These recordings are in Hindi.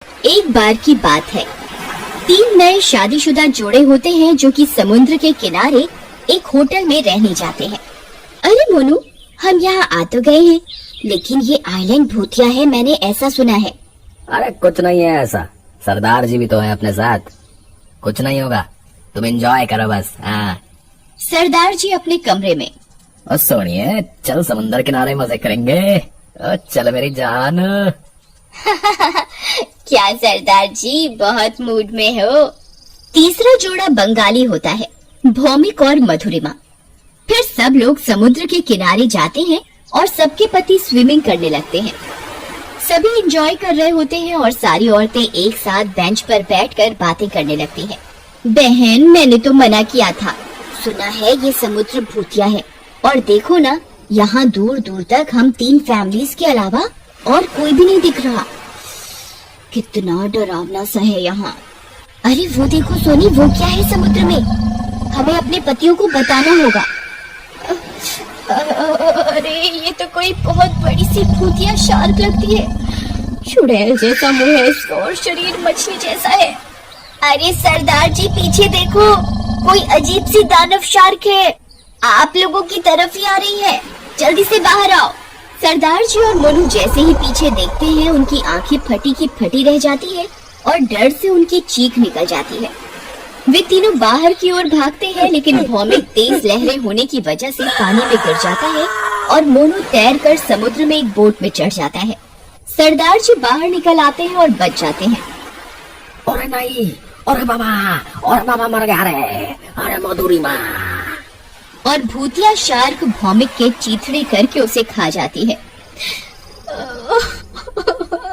एक बार की बात है, 3 नए शादीशुदा जोड़े होते हैं जो कि समुद्र के किनारे एक होटल में रहने जाते हैं। अरे मोनू, हम यहाँ आ तो गए हैं, लेकिन ये आइलैंड भूतिया है, मैंने ऐसा सुना है। अरे कुछ नहीं है ऐसा, सरदार जी भी तो है अपने साथ, कुछ नहीं होगा, तुम एंजॉय करो बस। हाँ। सरदार जी अपने कमरे में। और सोनिए, चल समुद्र किनारे मजे करेंगे। चल मेरी जान। क्या सरदार जी बहुत मूड में हो। तीसरा जोड़ा बंगाली होता है, भौमिक और मधुरिमा। फिर सब लोग समुद्र के किनारे जाते हैं और सबके पति स्विमिंग करने लगते हैं। सभी एंजॉय कर रहे होते हैं और सारी औरतें एक साथ बेंच पर बैठकर बातें करने लगती हैं। बहन, मैंने तो मना किया था, सुना है ये समुद्र भूतिया है, और देखो ना, यहाँ दूर दूर तक हम 3 फैमिलीज के अलावा और कोई भी नहीं दिख रहा। कितना डरावना सा है यहाँ। अरे वो देखो सोनी, वो क्या है समुद्र में, हमें अपने पतियों को बताना होगा। अरे ये तो कोई बहुत बड़ी सी भूतिया शार्क लगती है, चुड़ैल जैसा मुंह है इसका और शरीर मछली जैसा है। अरे सरदार जी पीछे देखो, कोई अजीब सी दानव शार्क है, आप लोगों की तरफ ही आ रही है, जल्दी से बाहर आओ। सरदार जी और मोनू जैसे ही पीछे देखते हैं, उनकी आंखें फटी की फटी रह जाती है और डर से उनकी चीख निकल जाती है। वे तीनों बाहर की ओर भागते हैं, लेकिन भौमिक तेज लहरें होने की वजह से पानी में गिर जाता है और मोनू तैरकर समुद्र में एक बोट में चढ़ जाता है। सरदार जी बाहर निकल आते हैं और बच जाते हैं। अरे नहीं, अरे बाबा मर गया रे, अरे मधुरिमा। और भूतिया शार्क भौमिक के चीथड़े करके उसे खा जाती है।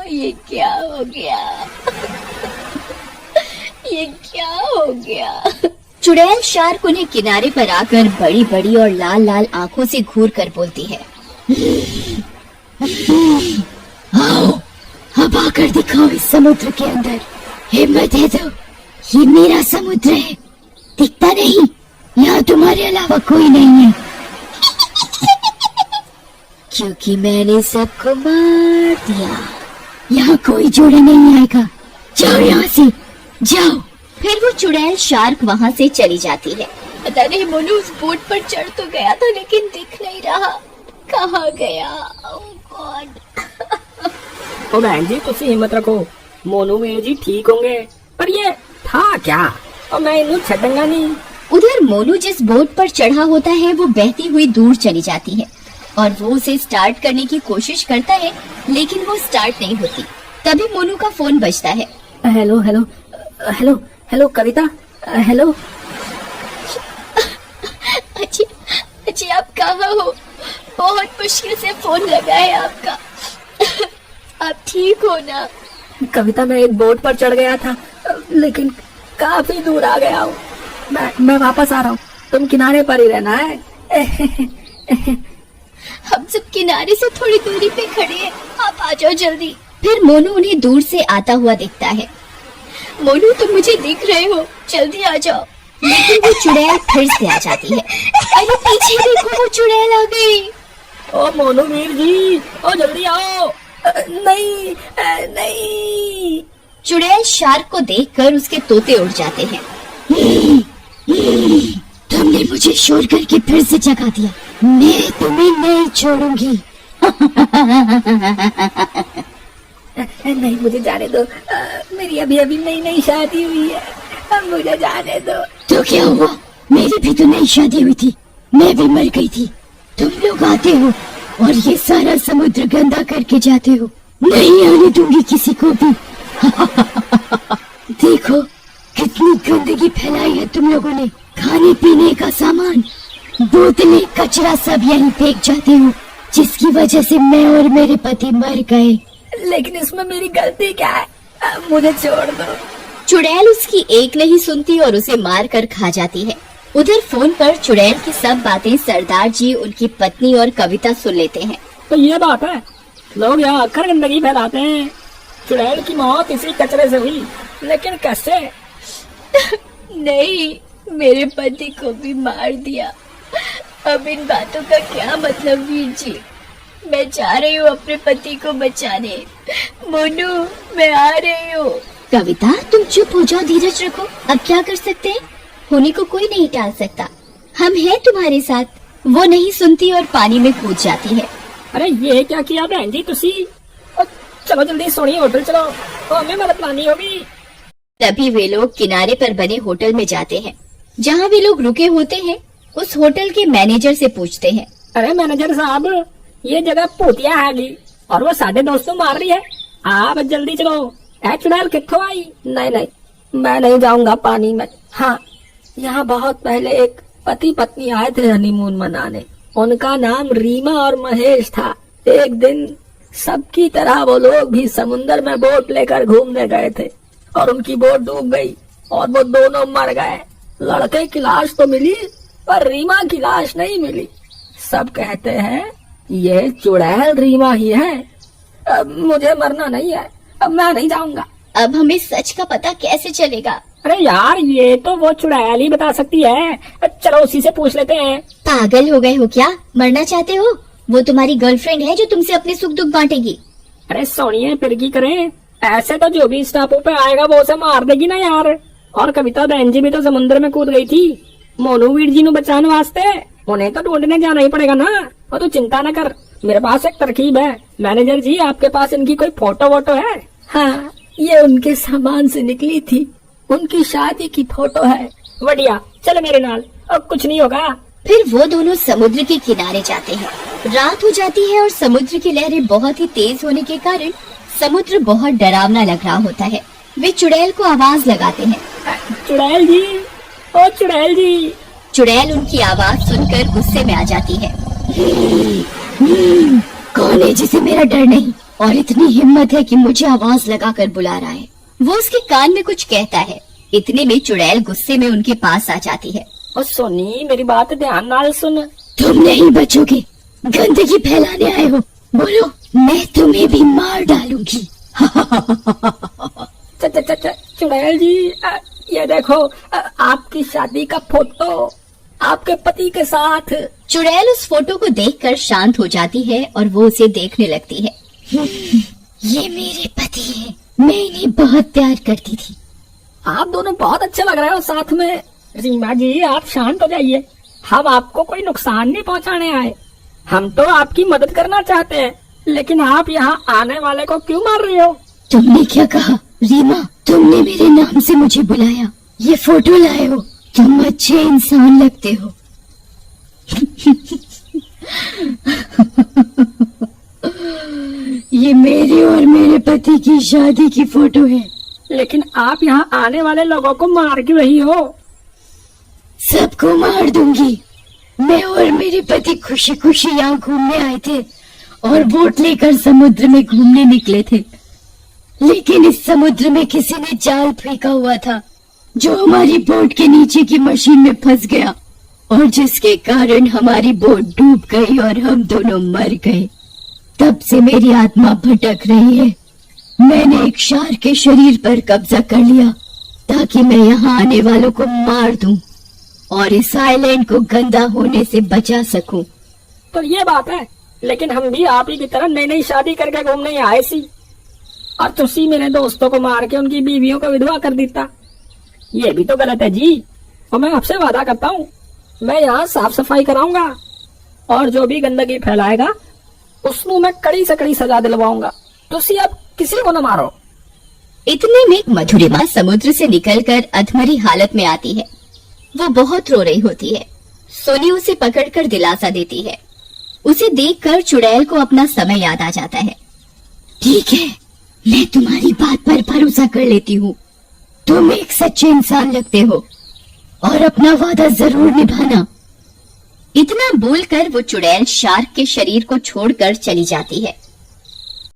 ये क्या हो गया, ये क्या हो गया। चुड़ैल शार्क उन्हें किनारे पर आकर बड़ी बड़ी और लाल लाल आंखों से घूर कर बोलती है, आओ अब आकर दिखाओ इस समुद्र के अंदर, हिम्मत है तो, ये मेरा समुद्र है, दिखता नहीं, यहाँ तुम्हारे अलावा कोई नहीं है। क्योंकि मैंने सबको मार दिया, यहाँ कोई जोड़ा नहीं आएगा, जाओ यहाँ से, जाओ। फिर वो चुड़ैल शार्क वहाँ से चली जाती है। पता नहीं मोनू उस बोट पर चढ़ तो गया था, लेकिन दिख नहीं रहा, कहाँ गया। ओह गॉड। ओ बहन जी, तुसी हिम्मत रखो, मोनू वीर जी ठीक होंगे, पर ये था क्या, और मैं इन्हें छड़ूंगा नहीं। उधर मोनू जिस बोट पर चढ़ा होता है वो बहती हुई दूर चली जाती है और वो उसे स्टार्ट करने की कोशिश करता है, लेकिन वो स्टार्ट नहीं होती। तभी मोनू का फोन बजता है। हेलो हेलो हेलो हेलो कविता, हेलो। अच्छी आप कहाँ हो, बहुत मुश्किल से फोन लगा है आपका। आप ठीक हो ना? कविता, मैं एक बोट पर चढ़ गया था, लेकिन काफी दूर आ गया हूँ, मैं वापस आ रहा हूँ, तुम किनारे पर ही रहना है। हम सब किनारे से थोड़ी दूरी पे खड़े हैं, आप आ जाओ जल्दी। फिर मोनू उन्हें दूर से आता हुआ दिखता है। मोनू, तुम मुझे दिख रहे हो, जल्दी आ जाओ। लेकिन वो चुड़ैल फिर से आ जाती है। अरे पीछे देखो, वो चुड़ैल आ गई। ओ मोनू वीर जी, ओ जल्दी आओ। नहीं नहीं। चुड़ैल शार्क को देखकर उसके तोते उड़ जाते हैं। तुमने मुझे शोर करके फिर से जगा दिया, मैं तुम्हें नहीं छोड़ूंगी। नहीं, मुझे जाने दो, मेरी अभी अभी नई नई शादी हुई है, मुझे जाने दो। तो क्या हुआ, मेरी भी तो नई शादी हुई थी, मैं भी मर गई थी। तुम लोग आते हो और ये सारा समुद्र गंदा करके जाते हो, नहीं आने दूंगी किसी को भी। देखो कितनी गंदगी फैलाई है तुम लोगों ने, खाने पीने का सामान, बोतलें, कचरा सब यहीं फेंक जाते हो, जिसकी वजह से मैं और मेरे पति मर गए। लेकिन इसमें मेरी गलती क्या है, मुझे छोड़ दो। चुड़ैल उसकी एक नहीं सुनती और उसे मार कर खा जाती है। उधर फोन पर चुड़ैल की सब बातें सरदार जी, उनकी पत्नी और कविता सुन लेते हैं। तो ये बात है, लोग यहाँ आकर गंदगी फैलाते हैं, चुड़ैल की मौत इसी कचरे से हुई, लेकिन कैसे? नहीं, मेरे पति को भी मार दिया। अब इन बातों का क्या मतलब वीर जी? मैं जा रही हूँ अपने पति को बचाने। मोनू, मैं आ रही हूँ। कविता, तुम चुप हो जाओ, धीरज रखो। अब क्या कर सकते हैं? होने को कोई नहीं टाल सकता। हम हैं तुम्हारे साथ। वो नहीं सुनती और पानी में कूद जाती है। अरे ये क्या किया बहन जी तुसी? चलो जल्दी सोनी होटल चलो, तो हमें मदद लानी होगी। तभी वे लोग किनारे पर बने होटल में जाते हैं। जहाँ वे लोग रुके होते हैं, उस होटल के मैनेजर से पूछते हैं। अरे मैनेजर साहब, ये जगह भूतिया हैगी और वो साढ़े दोस्तों मार रही है। आप जल्दी चलो। चुड़ैल कित्थों आई? नहीं नहीं, मैं नहीं जाऊंगा पानी में। हाँ, यहाँ बहुत पहले एक पति पत्नी आए थे हनीमून मनाने। उनका नाम रीमा और महेश था। एक दिन सबकी तरह वो लोग भी समुन्द्र में बोट लेकर घूमने गए थे और उनकी बोट डूब गई और वो दोनों मर गए। लड़के की लाश तो मिली पर रीमा की लाश नहीं मिली। सब कहते हैं ये चुड़ैल रीमा ही है। अब मुझे मरना नहीं है, अब मैं नहीं जाऊंगा। अब हमें सच का पता कैसे चलेगा? अरे यार, ये तो वो चुड़ैल ही बता सकती है। चलो उसी से पूछ लेते हैं। पागल हो गए हो क्या? मरना चाहते हो? वो तुम्हारी गर्लफ्रेंड है जो तुमसे अपने सुख दुख बांटेगी। अरे सोनिए, फिर की करें? ऐसे तो जो भी इस टापू पे आएगा वो उसे मार देगी ना यार। और कविता बहन जी भी तो समुद्र में कूद गई थी मोनू वीर जी नु बचाने वास्ते। उन्हें तो ढूंढने जाना ही पड़ेगा ना। और तू चिंता न कर, मेरे पास एक तरकीब है। मैनेजर जी, आपके पास इनकी कोई फोटो वोटो है? हाँ, ये उनके सामान से निकली थी। उनकी शादी की फोटो है। बढ़िया, चलो मेरे नाल, अब कुछ नहीं होगा। फिर वो दोनों समुद्र के किनारे जाते हैं। रात हो जाती है और समुद्र की लहरें बहुत ही तेज होने के कारण समुद्र बहुत डरावना लग रहा होता है। वे चुड़ैल को आवाज लगाते हैं। चुड़ैल जी, ओ चुड़ैल जी। चुड़ैल उनकी आवाज सुनकर गुस्से में आ जाती है। कौन है जिसे मेरा डर नहीं और इतनी हिम्मत है कि मुझे आवाज लगाकर बुला रहा है? वो उसके कान में कुछ कहता है। इतने में चुड़ैल गुस्से में उनके पास आ जाती है। ओ सोनी, मेरी बात ध्यान नाल सुन। तुम नहीं बचोगे, गंदगी फैलाने आए हो। बोलो, मैं तुम्हें भी मार डालूंगी। चुड़ैल जी, ये देखो, आपकी शादी का फोटो आपके पति के साथ। चुड़ैल उस फोटो को देखकर शांत हो जाती है और वो उसे देखने लगती है। ये मेरे पति हैं। मैं इन्हें बहुत प्यार करती थी। आप दोनों बहुत अच्छे लग रहे हो साथ में। रीमा जी, आप शांत हो जाइए। हम आपको कोई नुकसान नहीं पहुंचाने आए। हम तो आपकी मदद करना चाहते हैं, लेकिन आप यहाँ आने वाले को क्यों मार रही हो? तुमने क्या कहा? रीमा, तुमने मेरे नाम से मुझे बुलाया, ये फोटो लाए हो। तुम अच्छे इंसान लगते हो। ये मेरे और मेरे पति की शादी की फोटो है। लेकिन आप यहाँ आने वाले लोगों को मार क्यों रही हो? सबको मार दूंगी। मैं और मेरे पति खुशी खुशी यहाँ घूमने आए थे और बोट लेकर समुद्र में घूमने निकले थे। लेकिन इस समुद्र में किसी ने जाल फेंका हुआ था जो हमारी बोट के नीचे की मशीन में फंस गया और जिसके कारण हमारी बोट डूब गई और हम दोनों मर गए। तब से मेरी आत्मा भटक रही है। मैंने एक शार्क के शरीर पर कब्जा कर लिया ताकि मैं यहाँ आने वालों को मार दूं और इस आइलैंड को गंदा होने से बचा सकूं। तो ये बात है, लेकिन हम भी आप ही की तरह नई नई शादी करके घूमने आए सी और तुसी मेरे दोस्तों को मार के उनकी बीवियों को विधवा कर देता। ये भी तो गलत है जी। और मैं आपसे वादा करता हूँ, मैं यहाँ साफ सफाई कराऊंगा और जो भी गंदगी फैलाएगा उसको मैं कड़ी से कड़ी सजा दिलवाऊंगा। तुसी अब किसी को न मारो। इतने में मधुरिमा समुद्र से निकलकर अधमरी हालत में आती है। वो बहुत रो रही होती है। सोनी उसे पकड़कर दिलासा देती है। उसे देखकर चुड़ैल को अपना समय याद आ जाता है। ठीक है, मैं तुम्हारी बात पर भरोसा कर लेती हूँ। तुम एक सच्चे इंसान लगते हो और अपना वादा जरूर निभाना। इतना बोलकर वो चुड़ैल शार्क के शरीर को छोड़कर चली जाती है।